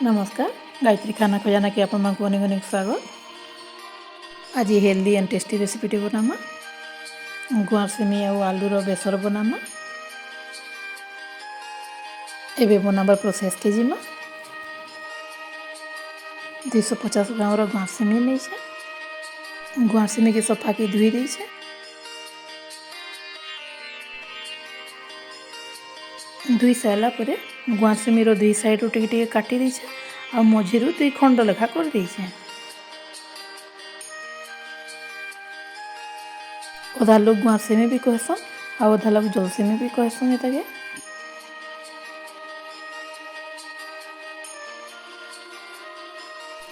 नमस्कार। गायत्री खाना खजाना के आपण मानक अनेक अनेक स्वागत। आज हेल्दी एंड टेस्टी रेसिपीटी बनामा गुआर सेमी और आलूर बेसर बनामा। एबे बनाबार प्रोसेस के जिमा 250 ग्राम गुआर सेमी नहीं छे। गुआर सेमी के सफा की धुई दी छे। धुई सारा पर गुआर सेमीर दुई साइड रू टिके काटी दी छे आ मझी रू 2 खंड लेखा कर दी छे। अधा लोग गुआर सेमी भी कहसन आ अधा लोग जल सेमी भी कहसन। एटाके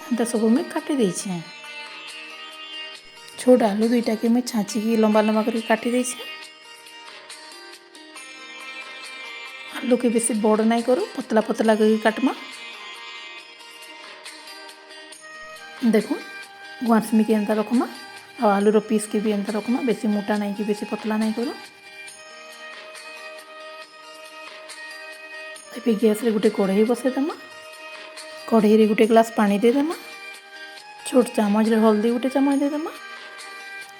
एंता सब में काटी दी छे। छोट आलू दुईटा के मैं छाँची की लंबा लंबा करके काटी दी छे। आलू के बेसी बड़ नहीं करूँ, पतला पतला करके काटमा। देखो गुआर सेमी के एंता रखमा और आलूर पीस के भी एंता रखमा। बेसी मोटा नहीं कि बेसी पतला नहीं करूँ। ए गैस रे गोटे कढ़ाई बसई देमा। कढ़ाई रे गोटे ग्लास पानी दे देमा। छोट चामच रे हल्दी गोटे चामच दे देमा।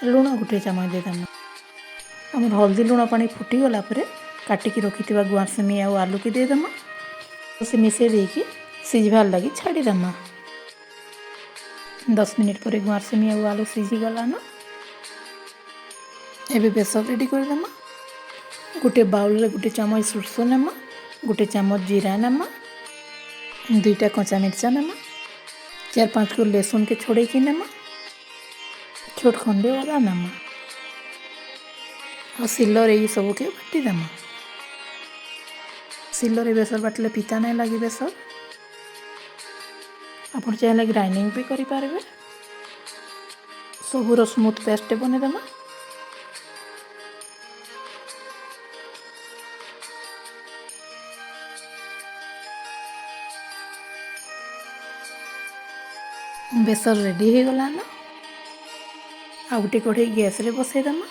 लुण गोटे चामच दे देमा। हमर हल्दी लुण पानी फुटी गला परे काटिकी रखिथिबा गुआर सेमी और आलू के दे देमा। से मिसे देकी सिझबार लगी छाड़ी देमा। 10 मिनिट पर गुआर सेमी और आलू सिझी गला न। एबे बेसन रेडी कर देमा। गोटे बाउल रे गोटे चामच सरसों नेमा, गोटे चामच जीरा नेमा, 2टा कच्चा मिर्चा नेमा, 4-5 को लहसुन के छोड़े की नेमा, छोट खंडे अदा नेमा और सिल्लर ये सब के बाटी देमा। सिल्लर बेसर बाटले पिता नहीं लगे। बेसर आप चाहिए ग्राइंडिंग भी करें। सबूर स्मूथ पेस्ट बनेदेमा। बेसर रेडी हो गला ना। आ गोटे कढ़ई गैस रे बसई देमा।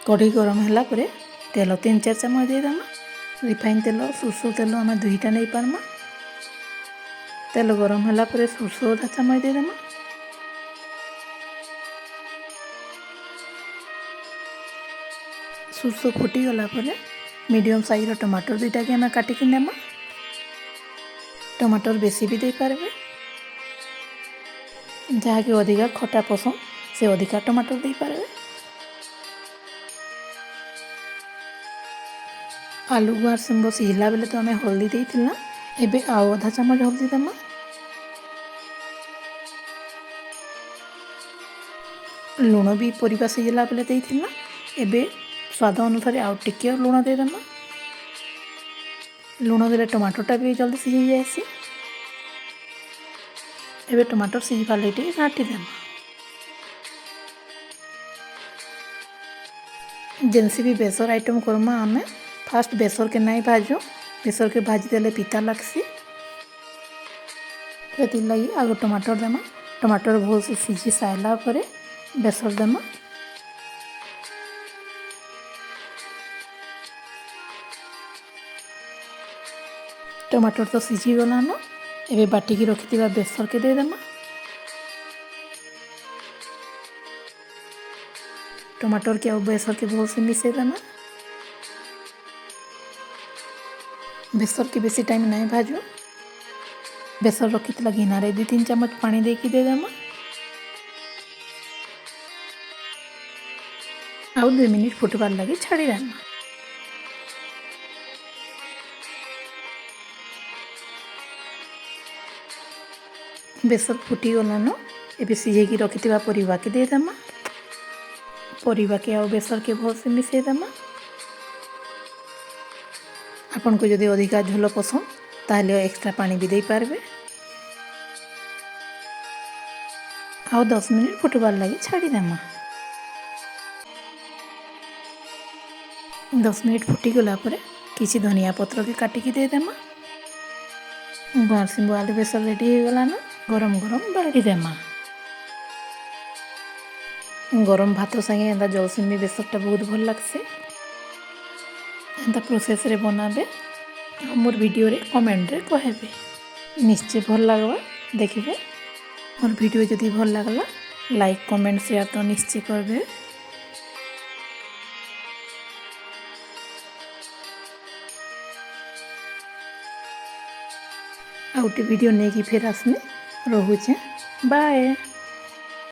कढ़ई गरम होला परे तेल 3-4 चामच दे देमा। रिफाइन तेल सरसों तेल आम 2टा नहीं पारमा। तेल गरम होला परे सरसों 1/2 चामच दे देमा। सरसों फुटी गला परे मीडियम साइज टमाटर 2टा के आम काटिकी नेमा। टमाटर बेसी भी दे पारबे। जहाँ कि अधिका खटा पसंद से अधिका टमाटर दे पारबे। आलू गुआर सेमी सिझला बेले तो आम हल्दी देथिला। एबे आउ 1/2 चामच हल्दी देमा। लुण भी परिबा सिझला बेले देथिला। एबे स्वाद अनुसार आउ टिके लुण दे देमा। लुण देले टमाटरटा भी जल्दी सिझी जाएसी। एबे टमाटर सिझिबार लगे घाटी देमा। जेनसी भी बेसर आइटम करमा आमे फास्ट बेसर के नहीं भाजो। बेसर के भाजी देले पिता लगसी। से लगी आग टमाटर देमा। टमाटर भल से सिझी सारा पर बेसर देमा। टमाटर तो सिझी गला न। एबे बाटिकी रखिथिबा बेसर के दे देमा। टमाटर के और बेसर के भल से मिसे देमा। बेसर के बेसी टाइम नहीं भाजो। बेसर रखिथिला गिनारे 2-3 चामच पानी देकी दे देमा। आउ 2 मिनिट फुटबार लगे छाड़ी देमा। बेसर फुटी गला न। एबे सिझेकी रखिथिबा परिबा के दे देमा। परिबा के आउ बेसर के भल से मिसे देमा। आपन को जदि अधिका झोल पसंद ताहले एक्स्ट्रा पानी भी दे पारबे। आउ 10 मिनिट फुटबार लगे छाड़ी देमा। 10 मिनिट फुटी गला परे किसी धनिया पत्र के काटिकी दे देमा। गुआर सेमी आलू बेसर रेडी हो गला ना। गरम गरम बाड़ी देमा। गरम भात संगे एंता जल सेमी बेसरटा बहुत भल लगसे। एंता प्रोसेस रे बनाबे मोर वीडियो रे कमेंट रे कहबे। निश्चय भल लगवा देखिए। मोर वीडियो जदि भल लगला लाइक कमेंट शेयर तो निश्चय करबे। आउटे वीडियो नहीं कि फिर आसमे। रोहुचे बाय।